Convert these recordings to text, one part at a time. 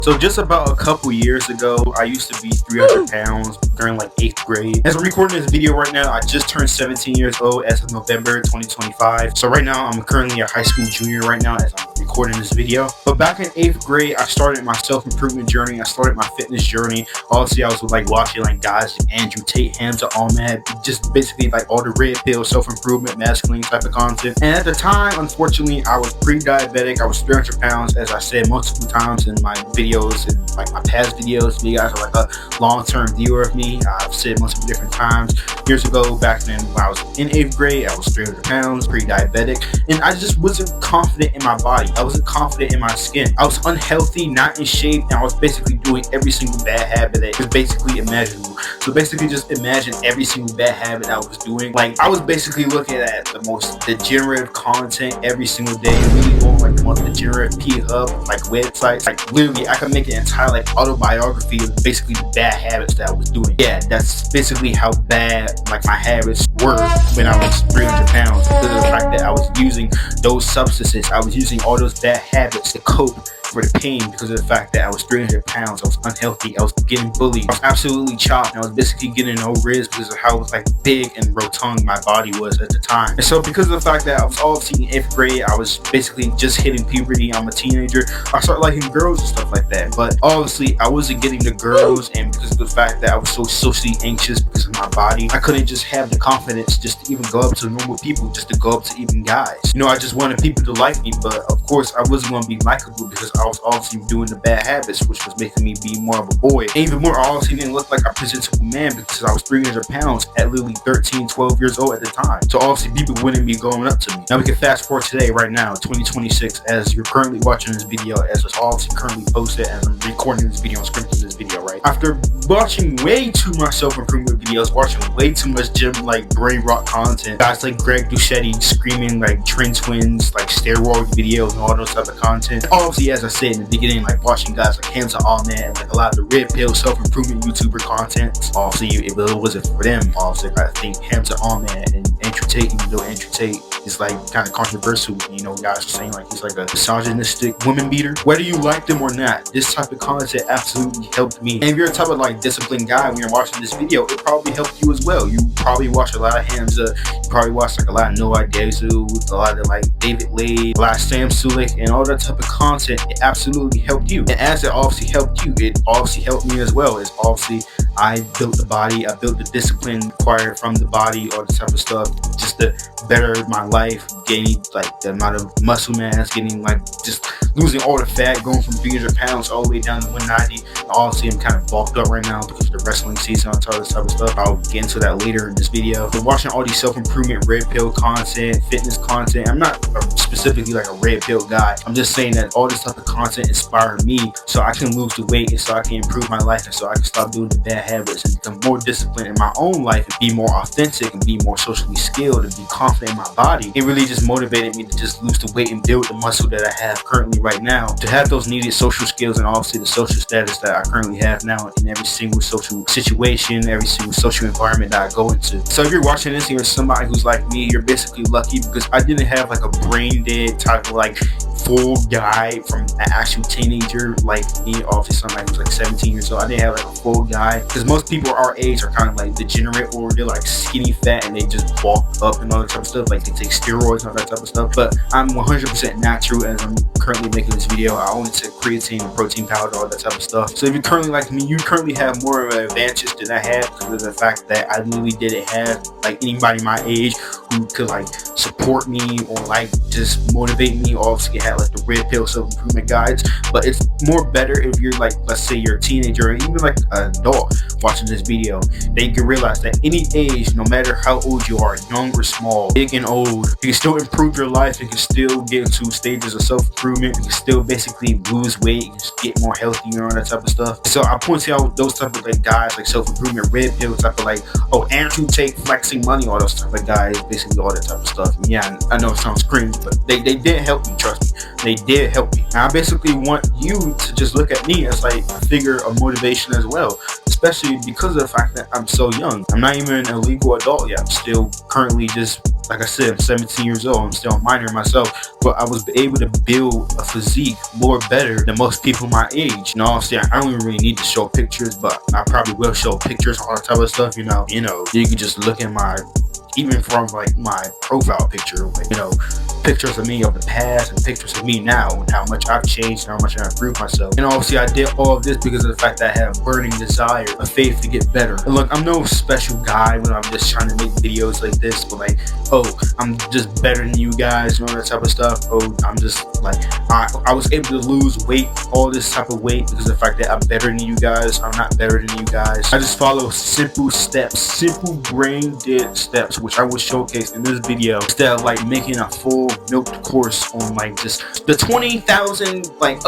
So just about a couple years ago, I used to be 300 pounds during like 8th grade. As I'm recording this video right now, I just turned 17 years old as of November 2025. So right now, I'm currently a high school junior right now as I'm recording this video. But back in 8th grade, I started my self-improvement journey. I started my fitness journey. Obviously, I was like watching like guys like Andrew Tate, Hamza Ahmed, just basically like all the red pill, self-improvement, masculine type of content. And at the time, unfortunately, I was pre-diabetic. I was 300 pounds, as I said multiple times in my videos and like my past videos. If you guys are like a long-term viewer of me, I've said multiple different times. Years ago, back then when I was in 8th grade, I was 300 pounds, pre-diabetic, and I just wasn't confident in my body. I wasn't confident in my skin. I was unhealthy, not in shape, and I was basically doing every single bad habit that was basically imaginable. So basically just imagine every single bad habit I was doing. Like I was basically looking at the most degenerative content every single day, really going like the most degenerative P-Hub like websites. Like literally I could make an entire like autobiography of basically the bad habits that I was doing. Yeah, that's basically how bad like my habits were when I was 300 pounds, because of the fact that I was using those substances. I was using all those bad habits to cope for the pain, because of the fact that I was 300 pounds. I was unhealthy. I was getting bullied. I was absolutely chopped. I was basically getting no ribs because of how like big and rotund my body was at the time. And so because of the fact that I was obviously in 8th grade, I was basically just hitting puberty. I'm a teenager. I started liking girls and stuff like that. But obviously I wasn't getting the girls, and because of the fact that I was so socially anxious because of my body, I couldn't just have the confidence just to even go up to normal people, just to go up to even guys. You know, I just wanted people to like me, but of course I wasn't going to be likable because I was obviously doing the bad habits, which was making me be more of a boy. And even more, I obviously didn't look like a presentable man because I was 300 pounds at literally 13, 12 years old at the time. So obviously people wouldn't be going up to me. Now we can fast forward today, right now, 2026, as you're currently watching this video, as it's obviously currently posted, as I'm recording this video and scripting this video, right? After watching way too much self-improvement videos, watching way too much gym like brain rock content, guys like Greg Duchetti screaming like trend twins, like steroid videos and all those type of content. Obviously, as I said in the beginning, like watching guys like Hamza Ahmed and like a lot of the red pill self-improvement YouTuber content, obviously it wasn't for them. Obviously I think Hamza Ahmed and Andrew Tate, even though Andrew Tate is like kind of controversial, you know, guys are saying like he's like a misogynistic woman beater. Whether you like them or not, this type of content absolutely helped me. And if you're a type of like disciplined guy when you're watching this video, it probably helped you as well. You probably watch a lot of Hamza, you probably watch like a lot of Noah Gezu, a lot of like David Lade, a lot of Sam Sulik, and all that type of content. It absolutely helped you. And as it obviously helped you, it obviously helped me as well. It's obviously I built the body, I built the discipline required from the body, all this type of stuff, just to better my life, gaining like the amount of muscle mass, getting like just losing all the fat, going from 300 pounds all the way down to 190. Obviously I'm kind of bulked up right now because of the wrestling season and all this type of stuff. I'll get into that later in this video. But watching all these self-improvement red pill content, fitness content, I'm not specifically like a red pill guy. I'm just saying that all this type of content inspired me so I can lose the weight and so I can improve my life and so I can stop doing the bad habits and become more disciplined in my own life and be more authentic and be more socially skilled and be confident in my body. It really just motivated me to just lose the weight and build the muscle that I have currently right now, to have those needed social skills and obviously the social status that I currently have now in every single social situation, every single social environment that I go into. So if you're watching this and you're somebody who's like me, you're basically lucky because I didn't have like a brain dead type of like full guy from an actual teenager like me, obviously somebody who's like 17 years old. I didn't have like a full guy because most people our age are kind of like degenerate, or they're like skinny fat and they just bulk up and all that type of stuff, like they take steroids and all that type of stuff. But I'm 100% natural as I'm currently making this video. I only take creatine, protein powder, all that type of stuff. So if you're currently like me, you currently have more of an advantage than I had because of the fact that I literally didn't have like anybody my age who could like support me or like just motivate me. Obviously had like the red pill self-improvement guides, but it's more better if you're like, let's say you're a teenager or even like an adult watching this video, then you can realize that any age, no matter how old you are, young or small, big and old, you can still improve your life. You can still get into stages of self-improvement. You can still basically lose weight, you can just get more healthy and all that type of stuff. So I point out those type of like guys, like self-improvement, red pill type of like, oh, Andrew Tate flexing money, all those type of guys, basically all that type of stuff. And yeah, I know it sounds cringe, but they did help me, trust me. They did help me. And I basically want you to just look at me as like a figure of motivation as well, especially because of the fact that I'm so young. I'm not even a legal adult yet. I'm still currently just like I said, I'm 17 years old. I'm still a minor myself, but I was able to build a physique more better than most people my age. Obviously, I don't even really need to show pictures, but I probably will show pictures, all that type of stuff. You can just look at even from like my profile picture, like, pictures of me of the past and pictures of me now, and how much I've changed and how much I've improved myself. And obviously I did all of this because of the fact that I have a burning desire, a faith to get better. And look, I'm no special guy when I'm just trying to make videos like this, but like, I'm just better than you guys and all that type of stuff. I'm just like, I was able to lose weight, all this type of weight, because of the fact that I'm better than you guys. I'm not better than you guys. I just follow simple steps, simple brain dead steps, which I will showcase in this video, instead of like making a full milked course on like just the 20,000, like,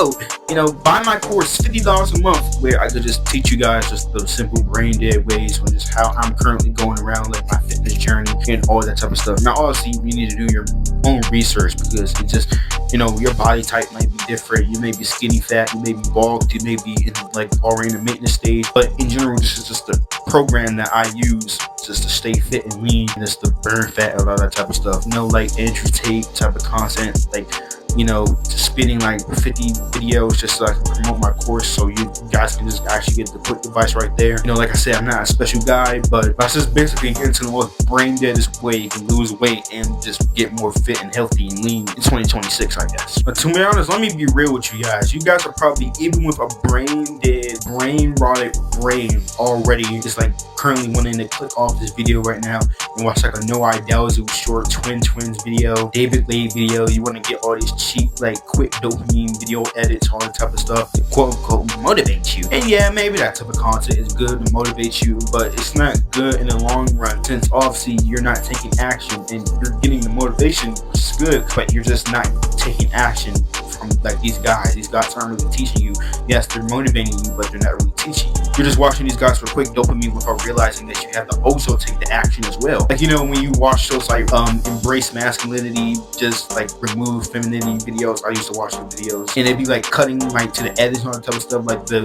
buy my course $50 a month, where I could just teach you guys just the simple brain dead ways on just how I'm currently going around like my fitness journey and all that type of stuff. Now obviously you need to do your own research, because it just, your body type might be different. You may be skinny fat, you may be bulked, you may be in like already in the maintenance stage, but in general this is just the program that I use just to stay fit and lean, and just to burn fat and all that type of stuff. No like entry tape type of content, like, just spinning like 50 videos just so I can promote my course, so you guys can just actually get the quick device right there. Like I said, I'm not a special guy, but that's just basically getting to the most brain deadest way to lose weight and just get more fit and healthy and lean in 2026, I guess. But to be honest, let me be real with you guys. You guys are probably, even with a brain dead, brain rotted brain already, just like currently wanting to click off this video right now and watch like a No Ideals short twins video, David Lade video. You want to get all these cheap, like quick dopamine video edits, all that type of stuff to quote unquote motivate you. And yeah, maybe that type of content is good to motivate you, but it's not good in the long run, since obviously you're not taking action, and you're getting the motivation, which is good, but you're just not taking action from like these guys. These guys aren't really teaching you. Yes, they're motivating you, but they're not really teaching you. You're just watching these guys for quick dopamine without realizing that you have to also take the action as well. Like, when you watch shows like Embrace Masculinity, just like Remove Femininity videos, I used to watch the videos, and they'd be like cutting like to the edit and all that type of stuff, like the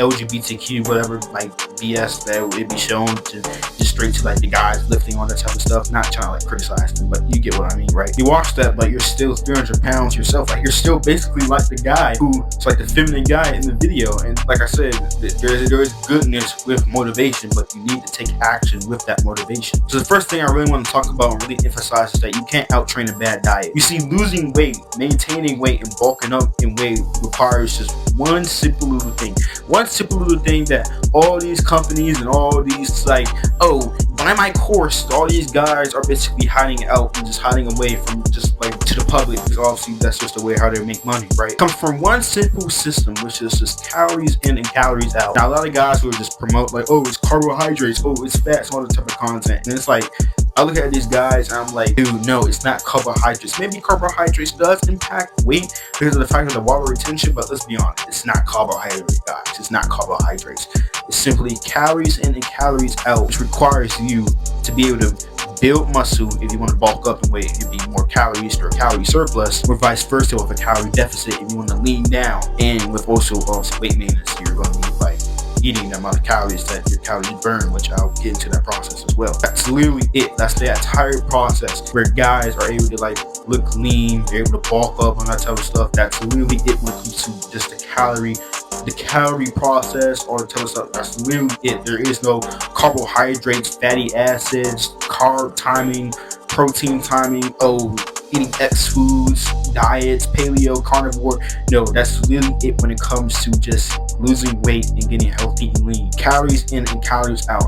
LGBTQ whatever like BS that would be shown to just straight to like the guys lifting, all that type of stuff. Not trying to like criticize them, but you get what I mean, right? You watch that, like, you're still 300 pounds yourself, like you're still basically like the guy who's like the feminine guy in the video. And like I said, there is goodness with motivation, but you need to take action with that motivation. So the first thing I really want to talk about and really emphasize is that you can't out-train a bad diet. You see, losing weight, maintaining weight, and bulking up in weight requires just one simple little thing. One simple little thing that all these companies and all these like, buy my course, all these guys are basically hiding out and just hiding away from just like to the public, because obviously that's just the way how they make money, right? It comes from one simple system, which is just calories in and calories out. Now a lot of guys will just promote like, it's carbohydrates, it's fats, all the type of content, and it's like, I look at these guys and I'm like, dude, no, it's not carbohydrates. Maybe carbohydrates does impact weight because of the fact of the water retention, but let's be honest, it's not carbohydrates, guys. It's not carbohydrates. It's simply calories in and calories out, which requires you to be able to build muscle if you want to bulk up in weight, if you need more calories or a calorie surplus, or vice versa with a calorie deficit if you want to lean down. And with also weight maintenance, you're going to need like eating the amount of calories that your calories burn, which I'll get into that process as well. That's literally it. That's the entire process where guys are able to like look lean, they're able to bulk up on that type of stuff. That's literally it when it comes to just the calorie process, or the type of stuff. That's literally it. There is no carbohydrates, fatty acids, carb timing, protein timing, eating X foods, diets, paleo, carnivore. No, that's literally it when it comes to just losing weight and getting healthy and lean. Calories in and calories out.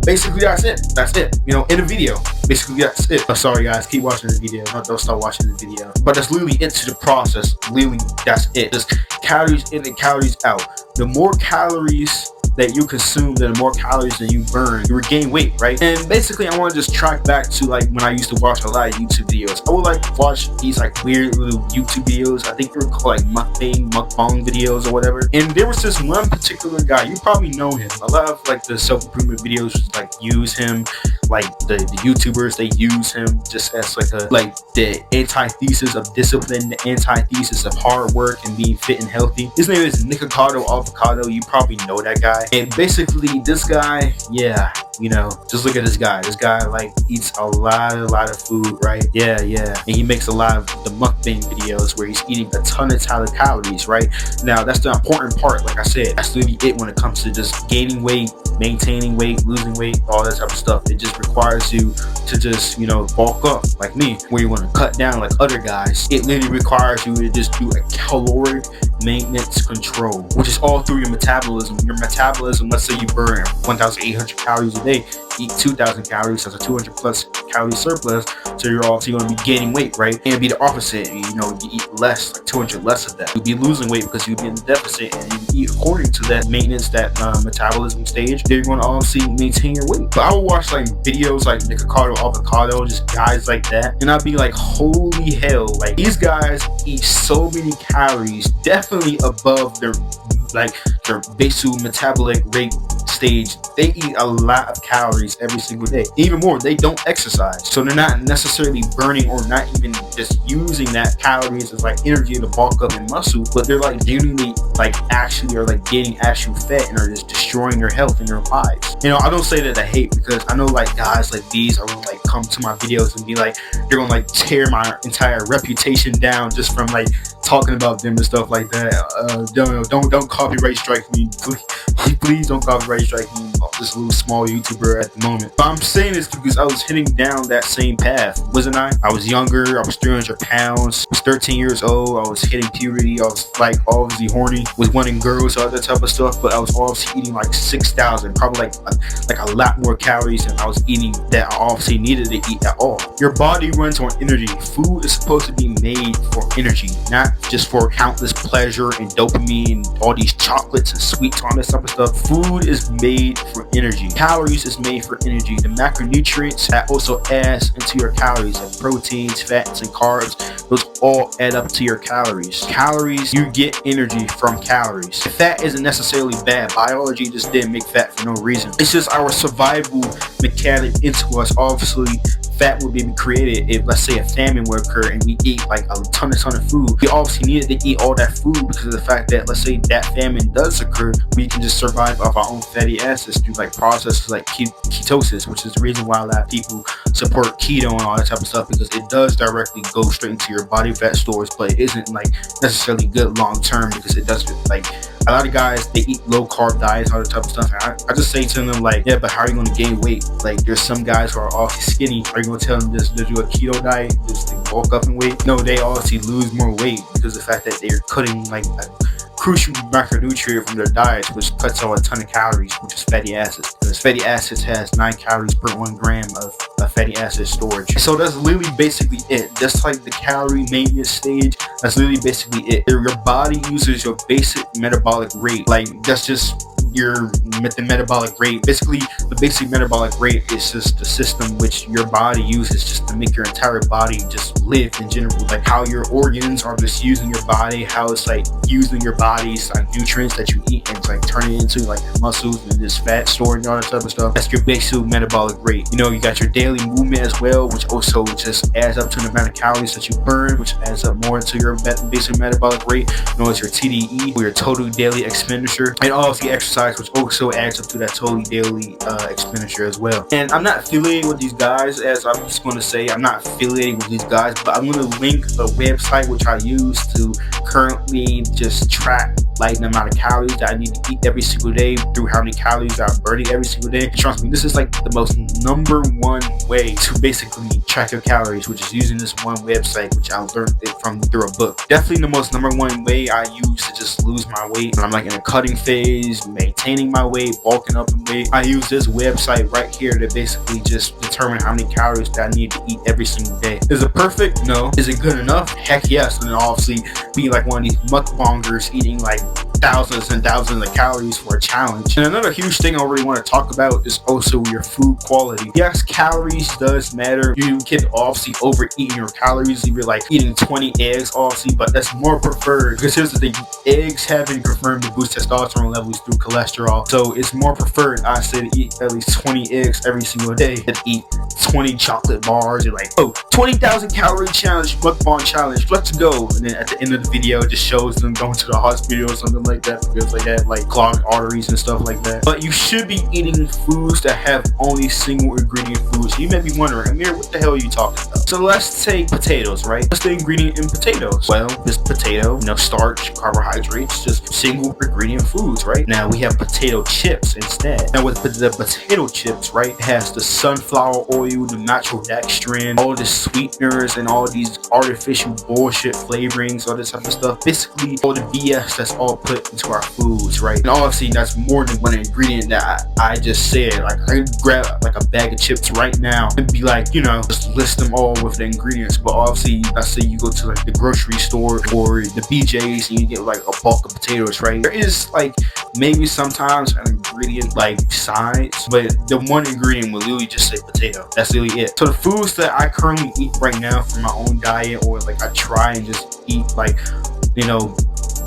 Basically, that's it. That's it. In a video. Basically, that's it. Sorry, guys. Keep watching the video. Don't stop watching the video. But that's literally into the process. Literally, that's it. Just calories in and calories out. The more calories that you consume, then the more calories that you burn, you regain weight, right? And basically, I want to just track back to like when I used to watch a lot of YouTube videos. I would like watch these like weird little YouTube videos. I think they were called like mukbang videos or whatever. And there was this one particular guy, you probably know him. A lot of like the self-improvement videos just like use him. Like the YouTubers, they use him just as like the antithesis of discipline, the antithesis of hard work and being fit and healthy. His name is Nikocado Avocado. You probably know that guy. And basically, this guy, yeah, You know, just look at this guy. This guy like eats a lot of food, right? Yeah, and he makes a lot of the mukbang videos where he's eating a ton of calories, right? Now that's the important part. Like I said, that's really it when it comes to just gaining weight, maintaining weight, losing weight, all that type of stuff. It just requires you to just, you know, bulk up like me, where you want to cut down like other guys. It literally requires you to just do a caloric maintenance control, which is all through your metabolism. Your metabolism, let's say you burn 1,800 calories a day, eat 2,000 calories, that's a 200 plus calorie surplus. So you're going to be gaining weight, right? And be the opposite. You know, you eat less, like 200 less of that. You'll be losing weight because you'll be in the deficit, and you eat according to that maintenance, that metabolism stage. Then you're going to obviously maintain your weight. But I will watch like videos like Nicocado, Avocado, just guys like that, and I'll be like, holy hell, like these guys eat so many calories, definitely above their basal metabolic rate stage. They eat a lot of calories every single day. Even more, they don't exercise, so they're not necessarily burning or not even just using that calories as like energy to bulk up in muscle, but they're like genuinely like actually are like gaining actual fat and are just destroying their health in their lives. You know, I don't say that I hate, because I know like guys like these are gonna like come to my videos and be like, they're gonna like tear my entire reputation down just from like talking about them and stuff like that. Don't copyright strike me, please don't copyright strike me. I'm this little small YouTuber at the moment. But I'm saying this because I was hitting down that same path, wasn't I? I was younger, I was 300 pounds, I was 13 years old, I was hitting puberty, I was like obviously horny, was wanting girls, all that type of stuff, but I was obviously eating like 6,000, probably like a lot more calories than I was eating that I obviously needed to eat at all. Your body runs on energy. Food is supposed to be made for energy, not just for countless pleasure and dopamine and all these chocolates and sweets, all that type of stuff. Food is made for energy. Calories is made for energy. The macronutrients that also adds into your calories, like proteins, fats, and carbs, those all add up to your calories. Calories, you get energy from calories. Fat isn't necessarily bad. Biology just didn't make fat for no reason. It's just our survival mechanic into us. Obviously, fat would be created if, let's say, a famine would occur and we eat like a ton of food. We obviously needed to eat all that food because of the fact that, let's say, that famine does occur, we can just survive off our own fatty acids through like processes like ketosis, which is the reason why a lot of people support keto and all that type of stuff, because it does directly go straight into your body fat stores, but it isn't like necessarily good long term, because it does like a lot of guys, they eat low carb diets, all that type of stuff. And I just say to them like, yeah, but how are you going to gain weight? Like, there's some guys who are all skinny. Are you going to tell them just to do a keto diet, just to bulk up in weight? No, they obviously lose more weight because of the fact that they're cutting like a crucial macronutrient from their diets, which cuts out a ton of calories, which is fatty acids. Because fatty acids has 9 calories per 1 gram of fatty acid storage. So that's literally basically it. Just like the calorie maintenance stage, that's literally basically it. Your body uses your basic metabolic rate. Like, that's just the metabolic rate. Basically, the basic metabolic rate is just the system which your body uses just to make your entire body just live in general. Like how your organs are just using your body, how it's like using your body's like nutrients that you eat and it's like turning it into like muscles and this fat stored and all that type of stuff. That's your basic metabolic rate. You know, you got your daily movement as well, which also just adds up to the amount of calories that you burn, which adds up more into your basic metabolic rate. You know, it's your TDE, or your total daily expenditure, and obviously exercise, which also adds up to that total daily expenditure as well. And I'm not affiliated with these guys, as I'm just going to say, I'm not affiliated with these guys, but I'm going to link a website which I use to currently just track like the amount of calories that I need to eat every single day through how many calories I'm burning every single day. Trust me, this is like the most number one way to basically track your calories, which is using this one website, which I learned it from through a book. Definitely the most number one way I use to just lose my weight when I'm like in a cutting phase, maintaining my weight, bulking up in weight. I use this website right here to basically just determine how many calories that I need to eat every single day. Is it perfect? No. Is it good enough? Heck yes. And then obviously be like one of these mukbangers eating like thousands and thousands of calories for a challenge. And another huge thing I really want to talk about is also your food quality. Yes, calories does matter. You can obviously overeat your calories if you're like eating 20 eggs obviously, but that's more preferred, because here's the thing, eggs have been confirmed to boost testosterone levels through cholesterol, so it's more preferred, I say, to eat at least 20 eggs every single day than eat 20 chocolate bars. You're like, oh, 20,000 calorie challenge, mukbang challenge, let's go. And then at the end of the video, it just shows them going to the hospital or something like that because they have like clogged arteries and stuff like that. But you should be eating foods that have only single ingredient foods. You may be wondering, Amir, what the hell are you talking about? So let's take potatoes, right? What's the ingredient in potatoes? Well, this potato, starch, carbohydrates, just single ingredient foods, right? Now we have potato chips instead. Now with the potato chips, right, it has the sunflower oil, the natural dextrin, all the sweeteners, and all these artificial bullshit flavorings, all this type of stuff. Basically, all the BS that's all put into our foods, right? And obviously, that's more than one ingredient that I just said. Like, I could grab like a bag of chips right now and be like, just list them all with the ingredients. But obviously, let's say you go to like the grocery store or the BJ's and you get like a bulk of potatoes, right? There is like maybe sometimes an ingredient like sides, but the one ingredient will literally just say potato. That's literally it. So the foods that I currently eat right now for my own diet, or like I try and just eat like,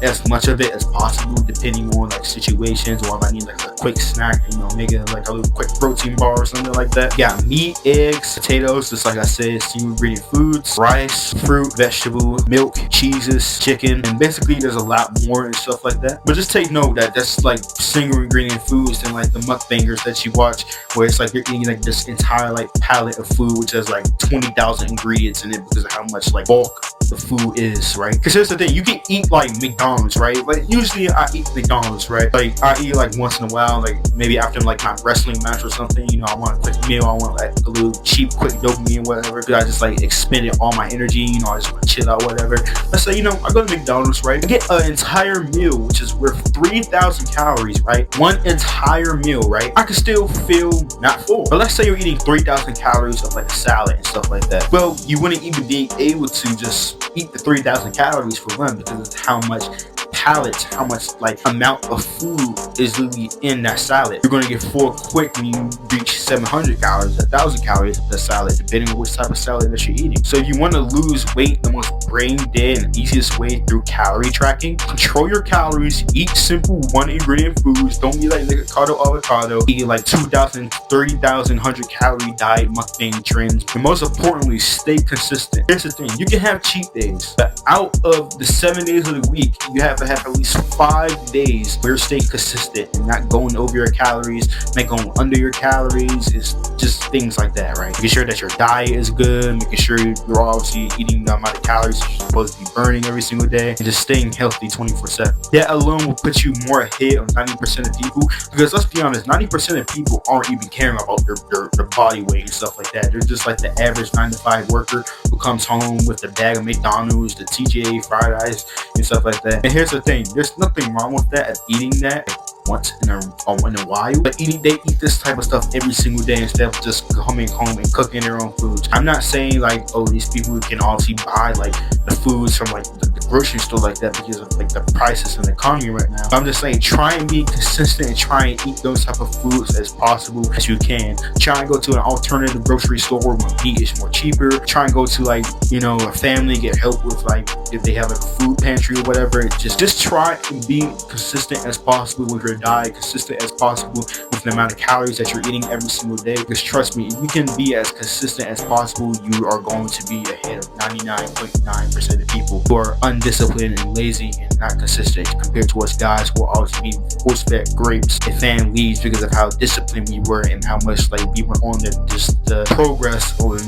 as much of it as possible, depending on like situations, or if I need like a quick snack, make it like a little quick protein bar or something like that. Yeah, meat, eggs, potatoes, just like I said, single ingredient foods, rice, fruit, vegetable, milk, cheeses, chicken, and basically there's a lot more and stuff like that. But just take note that that's like single ingredient foods, and like the mukbangers that you watch, where it's like you're eating like this entire like palette of food, which has like 20,000 ingredients in it because of how much like bulk the food is, right? Because here's the thing, you can eat like McDonald's, right? Like usually I eat McDonald's, right? Like I eat like once in a while, like maybe after like my wrestling match or something, I want a quick meal, I want like a little cheap quick dopamine, whatever, because I just like expended all my energy, I just want to chill out, whatever. Let's say, I go to McDonald's, right? I get an entire meal, which is worth 3,000 calories, right? One entire meal, right? I can still feel not full. But let's say you're eating 3,000 calories of like a salad and stuff like that. Well, you wouldn't even be able to just eat the 3,000 calories for one, because it's how much pallets, how much like amount of food is literally in that salad. You're going to get full quick when you reach 700 calories, 1,000 calories of the salad, depending on which type of salad that you're eating. So if you want to lose weight the most brain dead and easiest way through calorie tracking, control your calories, eat simple one ingredient foods. Don't be like Ricardo Avocado, eat like 2,000, 30,000, 100 calorie diet mukbang trends. And most importantly, stay consistent. Here's the thing, you can have cheat days, but out of the 7 days of the week, you have to have at least 5 days where you're staying consistent and not going over your calories, not going under your calories. It's just things like that, right? Making sure that your diet is good, making sure you're obviously eating the amount of calories you're supposed to be burning every single day, and just staying healthy 24/7. That alone will put you more ahead of 90% of people, because let's be honest, 90% of people aren't even caring about their body weight and stuff like that. They're just like the average 9-to-5 worker who comes home with a bag of McDonald's, the TGA fried rice, and stuff like that. And here's the thing, there's nothing wrong with that, of eating that once in a while, but they eat this type of stuff every single day instead of just coming home and cooking their own foods. I'm not saying like, these people can obviously buy like the foods from like the grocery store like that because of like the prices in the economy right now. But I'm just saying, try and be consistent and try and eat those type of foods as possible as you can. Try and go to an alternative grocery store where meat is more cheaper. Try and go to like, a family, get help with like if they have like a food pantry or whatever. Just try and be consistent as possible with your diet, consistent as possible with the amount of calories that you're eating every single day. Because trust me, if you can be as consistent as possible, you are going to be ahead of 99.9% of people who are undisciplined and lazy and not consistent, compared to us guys who are always being horseback grapes and fan leads because of how disciplined we were and how much like we were on the progress on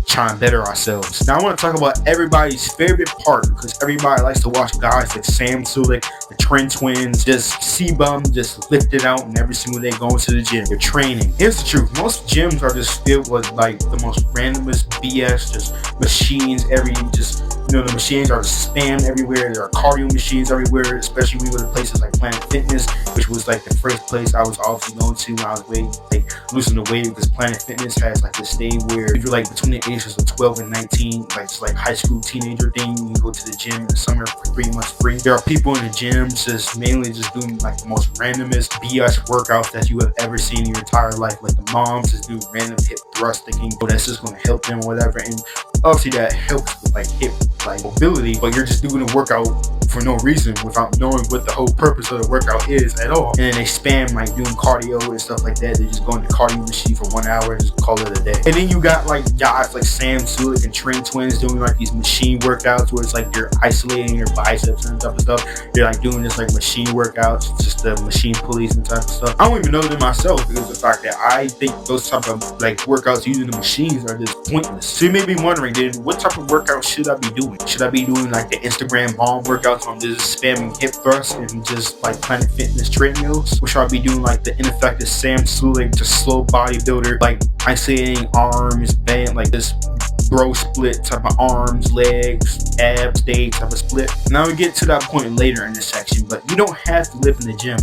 trying to better ourselves. Now I want to talk about everybody's favorite part, because everybody likes to watch guys like Sam Sulek, the Trend Twins, just C-bum, just lift it out and every single day going to the gym. They're training. Here's the truth, most gyms are just filled with like the most randomest BS, just machines the machines are spammed everywhere. There are cardio machines everywhere, especially when we go to places like Planet Fitness, which was like the first place I was obviously going to when I was losing the weight, because Planet Fitness has like this thing where if you're like between the ages of 12 and 19, like it's like high school teenager thing, you can go to the gym in the summer for 3 months free. There are people in the gyms just mainly just doing like the most randomest BS workouts that you have ever seen in your entire life. Like the moms just do random hip thrust thinking, that's just going to help them or whatever. And obviously that helps with like hip like mobility, but you're just doing a workout for no reason without knowing what the whole purpose of the workout is at all. And then they spam like doing cardio and stuff like that. They just go in the cardio machine for 1 hour and just call it a day. And then you got like guys like Sam Sulek and Trent Twins doing like these machine workouts where it's like they're isolating your biceps and type of stuff. They're like doing this like machine workouts, just the machine pulleys and type of stuff. I don't even know them myself because of the fact that I think those type of like workouts using the machines are just pointless. So you may be wondering, then what type of workout should I be doing? Should I be doing like the Instagram bomb workouts on just spamming hip thrusts and just like Planet Fitness treadmills? Or should I be doing like the ineffective Sam Sulek, just slow bodybuilder, like isolating arms, band, like this bro split type of arms, legs, abs, day type of split? Now we get to that point later in this section, but you don't have to live in the gym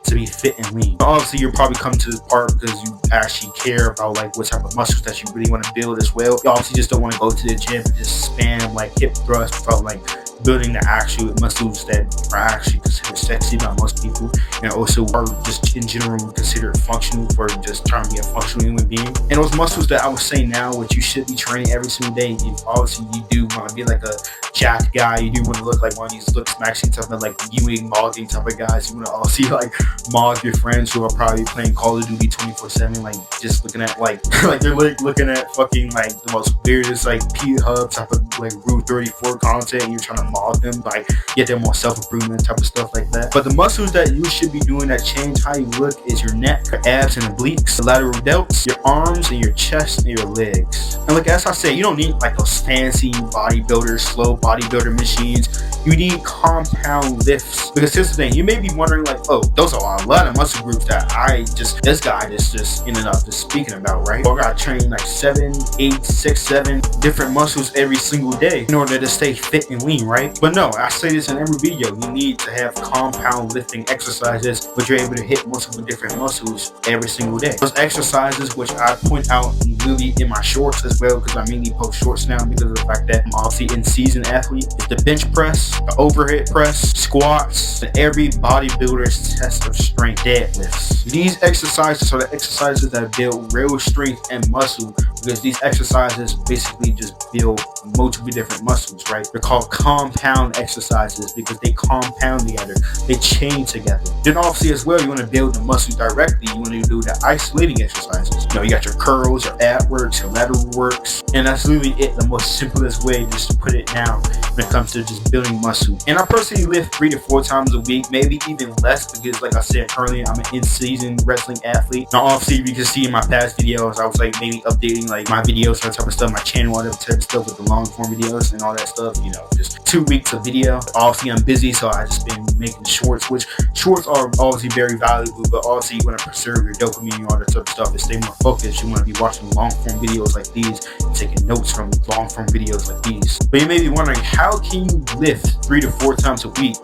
to be fit and lean. Obviously, you're probably coming to this part because you actually care about like what type of muscles that you really want to build as well. You obviously just don't want to go to the gym and just spam like hip thrusts without like building the actual muscles that are actually considered sexy by most people, and also are just in general considered functional for just trying to be a functional human being. And those muscles that I was saying now, which you should be training every single day, obviously you do want to be like a jacked guy, you do want to look like one of these look smashing type of like Ewing mogging type of guys. You want to also like mog your friends who are probably playing Call of Duty 24/7, like just looking at like like they're like looking at fucking like the most weirdest like P-Hub type of like Rule 34 content, and you're trying to mog them, like get them more self-improvement type of stuff like that. But the muscles that you should be doing that change how you look is your neck, your abs and obliques, the lateral delts, your arms and your chest and your legs. And like as I said, you don't need like those fancy bodybuilder, slow bodybuilder machines. You need compound lifts. Because here's the thing, you may be wondering like, oh, those are a lot of muscle groups that this guy just ended up just speaking about, right? Or I gotta train like 7, 8, 6, 7 different muscles every single day in order to stay fit and lean, right? But no, I say this in every video, you need to have compound lifting exercises which you're able to hit multiple different muscles every single day. Those exercises, which I point out really in my shorts as well, because I mainly post shorts now because of the fact that I'm obviously in season athlete, is the bench press, the overhead press, squats, and every bodybuilder's test of strength, deadlifts. These exercises are the exercises that build real strength and muscle, because these exercises basically just build multiple different muscles, right? They're called compound exercises because they compound together, they chain together. Then obviously as well, you want to build the muscle directly, you want to do the isolating exercises. You know, you got your curls, your ab works, your lateral works, and that's literally it, the most simplest way just to put it down when it comes to just building muscle. And I personally lift 3 to 4 times a week, maybe even less, because like I said earlier, I'm an in-season wrestling athlete. Now obviously you can see in my past videos, I was like maybe updating like my videos, that type of stuff, my channel, all that type of stuff with the long form videos and all that stuff, you know, just 2 weeks of video. Obviously I'm busy, so I just been making shorts, which shorts are obviously very valuable, but obviously you want to preserve your dopamine and all that type of stuff and stay more focused. You want to be watching long form videos like these and taking notes from long form videos like these. But you may be wondering, how can you lift 3 to 4 times a week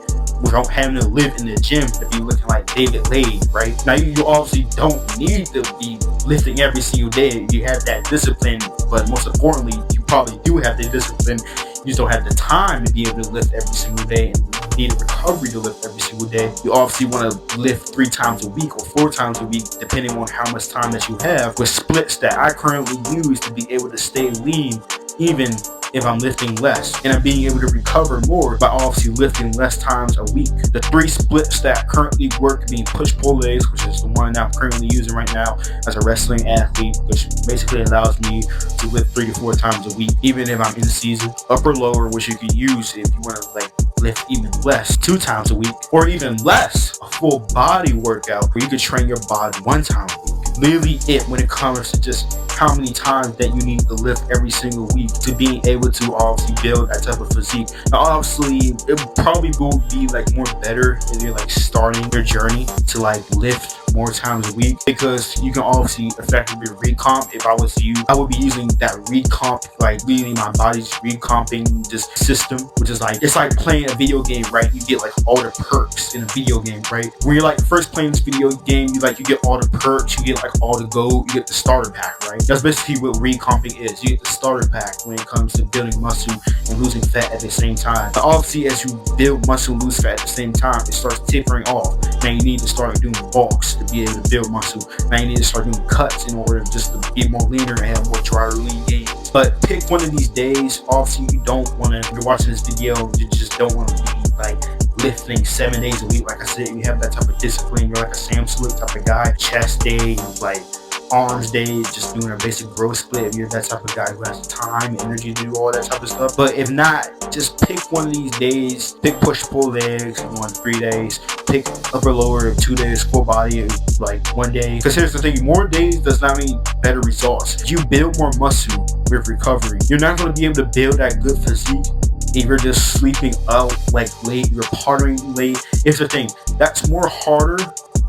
without having to live in the gym to be looking like David Lade, right? Now you obviously don't need to be lifting every single day. You have that discipline, but most importantly, you probably do have the discipline. You just don't have the time to be able to lift every single day, and need a recovery to lift every single day. You obviously want to lift 3 times a week or 4 times a week, depending on how much time that you have, with splits that I currently use to be able to stay lean, even if I'm lifting less, and I'm being able to recover more by obviously lifting less times a week. The 3 splits that currently work being push-pull legs, which is the one that I'm currently using right now as a wrestling athlete, which basically allows me to lift 3 to 4 times a week, even if I'm in season. Upper lower, which you can use if you want to like lift even less, 2 times a week, or even less, a full body workout where you can train your body 1 time a week. Literally it when it comes to just how many times that you need to lift every single week to being able to obviously build that type of physique. Now obviously it probably will be like more better if you're like starting your journey to like lift more times a week, because you can obviously effectively recomp. If I was you, I would be using that recomp, like really my body's recomping this system, which is like, it's like playing a video game, right? You get like all the perks in a video game, right? When you're like first playing this video game, you get all the perks, you get like all the gold, you get the starter pack, right? That's basically what recomping is. You get the starter pack when it comes to building muscle and losing fat at the same time. But obviously as you build muscle, lose fat at the same time, it starts tapering off. Now you need to start doing walks, to be able to build muscle. Now you need to start doing cuts in order just to be more leaner and have more drier lean gains. But pick one of these days. Obviously, you don't want to, if you're watching this video, you just don't want to be like lifting 7 days a week. Like I said, you have that type of discipline, you're like a Sam Slick type of guy. Chest day, like arms day, just doing a basic growth split. If you're that type of guy who has time, energy to do all that type of stuff. But if not, just pick one of these days. Pick push-pull legs on 3 days. Pick upper lower 2 days. Full body like 1 day. Because here's the thing, more days does not mean better results. If you build more muscle with recovery, you're not going to be able to build that good physique if you're just sleeping out like late, you're partying late. Here's the thing, that's more harder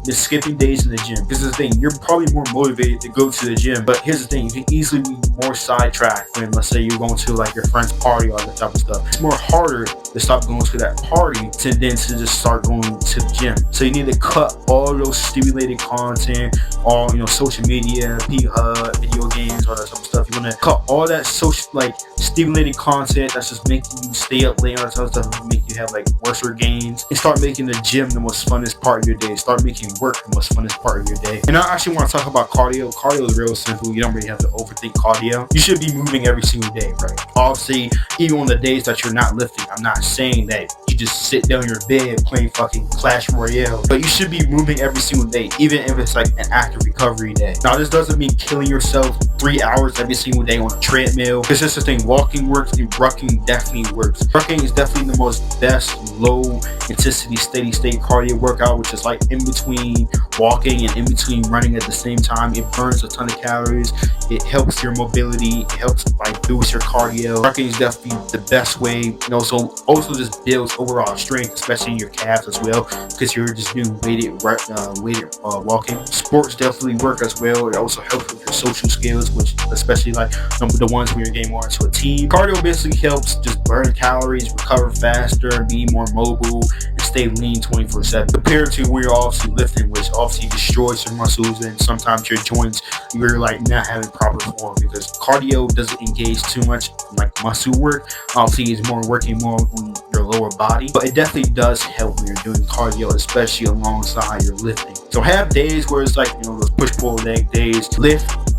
than skipping days in the gym. Because the thing, you're probably more motivated to go to the gym. But here's the thing, you can easily be more sidetracked when, let's say, you're going to like your friend's party, all that type of stuff. It's more harder to stop going to that party than to just start going to the gym. So you need to cut all those stimulated content, all social media, video games, all that type of stuff. You want to cut all that social stimulated content that's just making you stay up late, all that type of stuff, make you have like worse gains, and start making the gym the most funnest part of your day. Start making work the most funnest part of your day. And I actually want to talk about cardio. Cardio is real simple. You don't really have to overthink cardio. You should be moving every single day, right? Obviously, even on the days that you're not lifting, I'm not saying that you just sit down in your bed playing fucking Clash Royale, but you should be moving every single day, even if it's like an active recovery day. Now, this doesn't mean killing yourself 3 hours every single day on a treadmill, because that's the thing, walking works and rucking definitely works. Rucking is definitely the most best low intensity steady state cardio workout, which is like in between walking and in between running at the same time. It burns a ton of calories, it helps your mobility, it helps boost your cardio. Rucking is definitely the best way, so also just builds overall strength, especially in your calves as well, because you're just doing weighted walking. Sports definitely work as well. It also helps with your social skills, which especially like the ones where you're getting more into a team. Cardio basically helps just burn calories, recover faster, be more mobile, and stay lean 24/7, compared to where you're obviously lifting, which obviously destroys your muscles, and sometimes your joints, you're like not having proper form, because cardio doesn't engage too much like muscle work. Obviously, it's more working more on your lower body, but it definitely does help when you're doing cardio, especially alongside your lifting. So have days where it's like those push-pull leg days.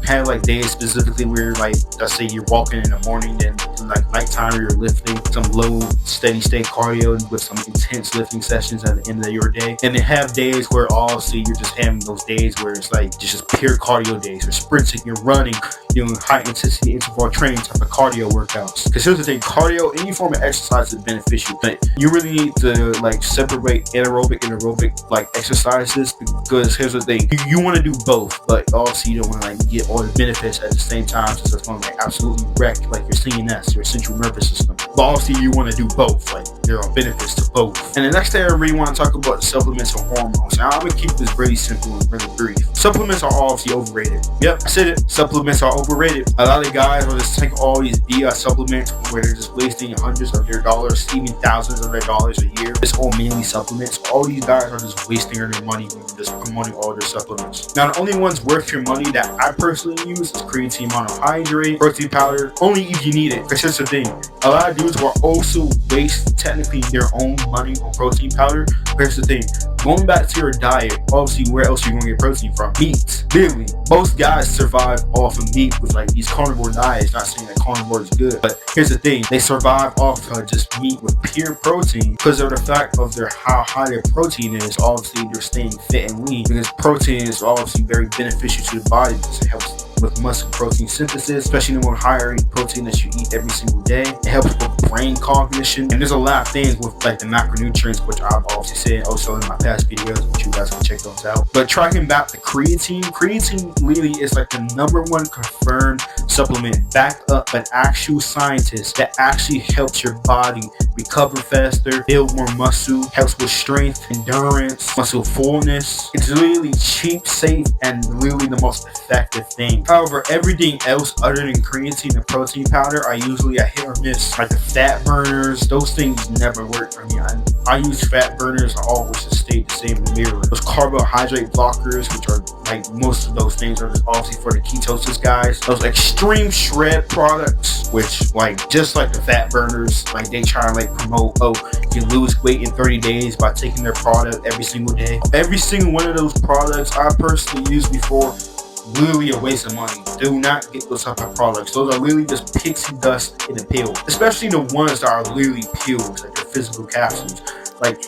Have like days specifically where let's say you're walking in the morning, then like nighttime you're lifting some low steady state cardio with some intense lifting sessions at the end of your day. And then have days where obviously you're just having those days where it's like just pure cardio days. You're sprinting, you're running, doing high intensity interval training type of cardio workouts. Because here's the thing, cardio, any form of exercise is beneficial, but you really need to separate anaerobic and aerobic exercises, because here's the thing, you want to do both, but obviously you don't want to get all the benefits at the same time, so it's going to absolutely wreck your CNS, your central nervous system. But obviously you want to do both, there are benefits to both. And the next thing I really want to talk about supplements and hormones. Now I'm going to keep this really simple and really brief. Supplements are obviously overrated. Yep, I said it. Supplements are overrated. A lot of guys will just take all these BS supplements where they're just wasting hundreds of their dollars, even thousands of their dollars a year. It's all mainly supplements. All these guys are just wasting their money when they're just promoting all their supplements. Now, the only ones worth your money that I personally use is creatine monohydrate, protein powder, only if you need it. Because here's the thing, a lot of dudes will also waste technically their own money on protein powder. Here's the thing, going back to your diet, obviously where else are you going to get protein from? Meat. Literally, most guys survive off of meat with these carnivore diets. Not saying that carnivore is good, but here's the thing, they survive off of just meat with pure protein because of the fact of how high their protein is. Obviously, they're staying fit and lean, because protein is obviously very beneficial to the body because it helps with muscle protein synthesis, especially the more higher protein that you eat every single day. It helps with brain cognition, and there's a lot of things with the macronutrients, which I've obviously said also in my past videos, which you guys can check those out. But tracking back the creatine literally is the #1 confirmed supplement backed up by actual scientists that actually helps your body recover faster, build more muscle, helps with strength, endurance, muscle fullness. It's literally cheap, safe, and literally the most effective thing. However, everything else other than creatine and protein powder, I usually hit or miss. The fat burners, those things never work for me. I use fat burners, I always just stay the same in the mirror. Those carbohydrate blockers, which are like most of those things are just obviously for the ketosis guys. Those extreme shred products, which like just like the fat burners, like they try to like promote, oh, you can lose weight in 30 days by taking their product every single day. Every single one of those products I personally used before, literally a waste of money. Do not get those type of products. Those are literally just pixie dust in a pill. Especially the ones that are literally pills, like the physical capsules. Like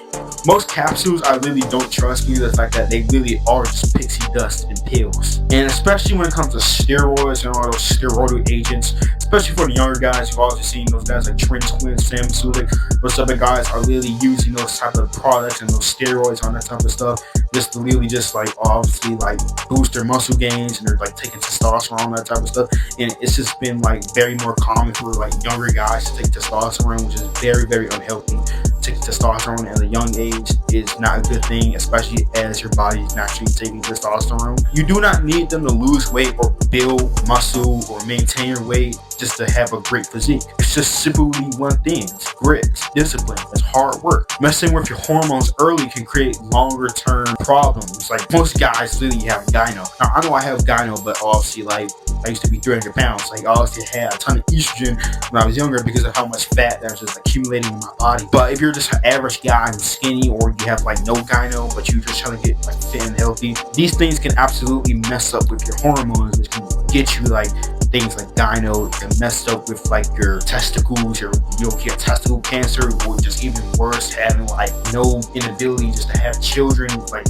most capsules, I really don't trust due to the fact that they really are just pixie dust and pills. And especially when it comes to steroids and all those steroidal agents, especially for the younger guys, you've also seen those guys like Trent Twin, Sam Sulik, those other guys are really using those type of products and those steroids on that type of stuff just to really just like obviously like boost their muscle gains, and they're like taking testosterone, that type of stuff. And it's just been like very more common for like younger guys to take testosterone, which is very, very unhealthy. Taking testosterone at a young age is not a good thing, especially as your body is naturally taking testosterone. You do not need them to lose weight or build muscle or maintain your weight just to have a great physique. It's just simply one thing. It's grit, it's discipline, it's hard work. Messing with your hormones early can create longer term problems. Like most guys literally have gyno. Now I know I have gyno, but obviously like I used to be 300 pounds. Like I obviously had a ton of estrogen when I was younger because of how much fat that was just accumulating in my body. But if you're just an average guy and skinny, or you have like no gyno but you just trying to get like fit and healthy, these things can absolutely mess up with your hormones, which can get you like things like gyno. It can mess up with like your testicles, you'll get testicle cancer, or just even worse, having like no inability just to have children, like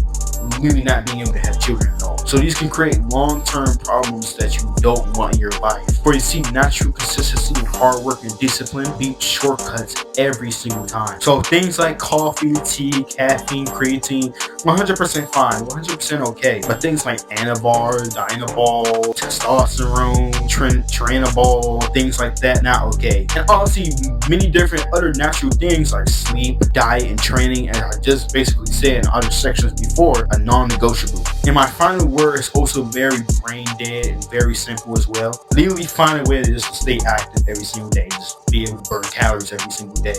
really not being able to have children at all. So these can create long-term problems that you don't want in your life. For you see, natural consistency and hard work and discipline beat shortcuts every single time. So things like coffee, tea, caffeine, creatine, 100% fine, 100% okay. But things like Anabar, Dynabol, testosterone, Tranabol, things like that, not okay. And obviously many different other natural things like sleep, diet, and training, as I just basically said in other sections before, are non-negotiable. And my final word is also very brain dead and very simple as well. Literally find a way to just stay active every single day, just be able to burn calories every single day.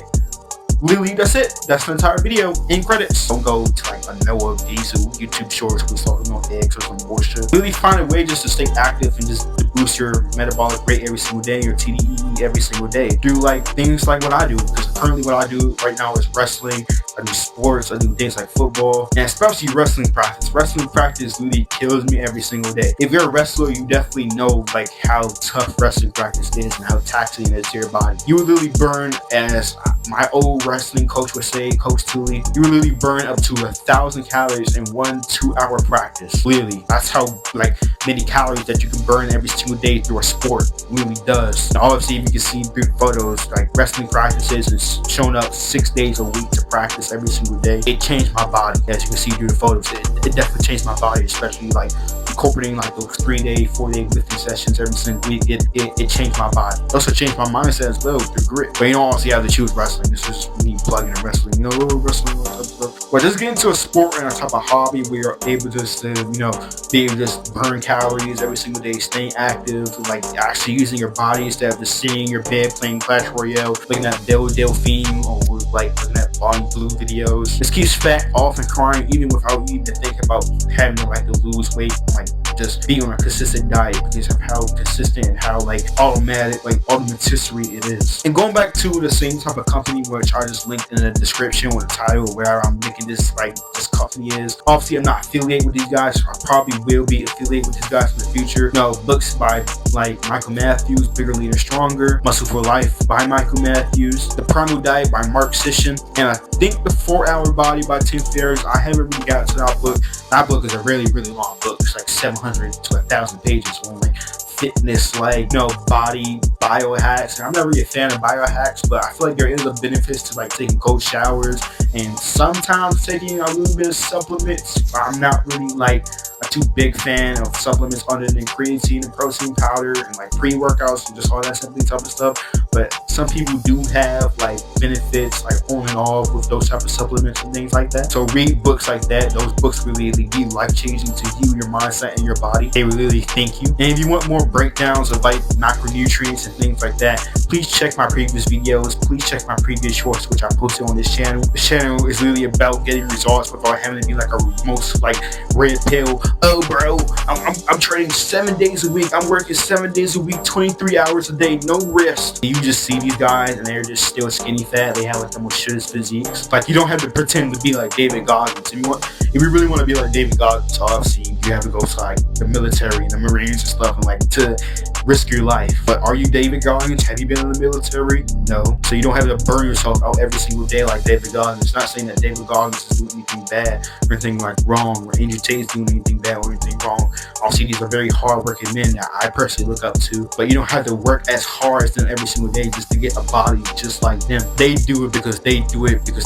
Literally, that's it. That's the entire video. In credits. Don't go to like a Noah Diesel YouTube shorts with something on eggs or some bullshit. Really find a way just to stay active and just to boost your metabolic rate every single day, your TDEE every single day. Do like things like what I do, because currently what I do right now is wrestling. I do sports, I do things like football, and especially wrestling practice. Wrestling practice really kills me every single day. If you're a wrestler, you definitely know like how tough wrestling practice is and how taxing it is to your body. You will literally burn, as my old wrestling coach would say, Coach Tooley, you will literally burn up to 1,000 calories in 1 2-hour practice. Literally, that's how like many calories that you can burn every single day through a sport. It really does. And obviously, if you can see through photos, like wrestling practices is showing up 6 days a week to practice every single day. It changed my body, as you can see through the photos. It definitely changed my body, especially like incorporating like those 3-day, 4-day lifting sessions every single week. It changed my body. It also changed my mindset as well through grit. But you don't obviously have to choose wrestling. This is me plugging in wrestling. You know, wrestling, all that type of stuff. But just get into a sport and a type of hobby where you're able just to, you know, be able to just burn calories every single day, staying active, like actually using your body instead of just sitting in your bed playing Clash Royale, looking at Delphine, or like looking at Bonnie Blue videos. This keeps fat off and crying even without you even thinking about having to like to lose weight, like just being on a consistent diet because of how consistent and how like automatic, like automaticity it is. And going back to the same type of company, which I just linked in the description with the title where I'm linking this, like this company is. Obviously, I'm not affiliated with these guys. I probably will be affiliated with these guys in the future. No, books by like Michael Matthews, Bigger, Leaner, Stronger, Muscle for Life by Michael Matthews, The Primal Diet by Mark Sisson, and I think The 4-Hour Body by Tim Ferriss. I haven't really gotten to that book. That book is a really, really long book. It's like 700 to 1,000 pages on like fitness, like, you know, body biohacks. And I'm not really a fan of biohacks, but I feel like there is a benefits to like taking cold showers and sometimes taking a little bit of supplements. I'm not really like a too big fan of supplements other than creatine and protein powder and like pre-workouts and just all that simply type of stuff. but some people do have like benefits like on and off with those type of supplements and things like that. So read books like that. Those books really be life changing to you, your mindset, and your body. They really thank you. And if you want more breakdowns of like macronutrients and things like that, please check my previous videos. Please check my previous shorts which I posted on this channel. This channel is really about getting results without having to be like a most like red pill. Oh bro, I'm training 7 days a week. I'm working 7 days a week, 23 hours a day, no rest. You just see these guys and they're just still skinny fat. They have like the most shittest physiques. Like, you don't have to pretend to be like David Goggins. If you really want to be like David Goggins, obviously you have to go to like the military and the Marines and stuff and like to risk your life. But are you David Goggins? Have you been in the military? No. So you don't have to burn yourself out every single day like David Goggins. It's not saying that David Goggins is doing anything bad or anything like wrong, or Andrew Tate's doing anything bad or anything wrong. Obviously, these are very hard-working men that I personally look up to. But you don't have to work as hard as them every single day just to get a body just like them. They do it because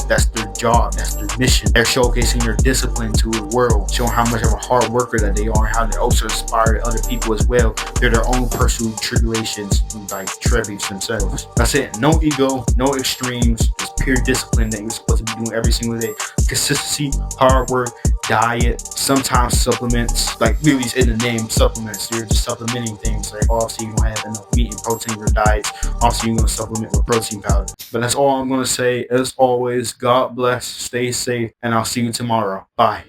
that's their job, that's their mission. They're showcasing their discipline to the world, showing how much of a hard worker that they are, and how they also inspire other people as well. They're their own personal tribulations, like tributes themselves. That's it. No ego, no extremes, just pure discipline that you're supposed to be doing every single day. Consistency, hard work, diet, sometimes supplements. Like, really, in the name, supplements. You're just supplementing things. Like, obviously you don't have enough meat and protein in your diet. Obviously you're going to supplement with protein powder. But that's all I'm going to say. As always, God bless, stay safe, and I'll see you tomorrow. Bye.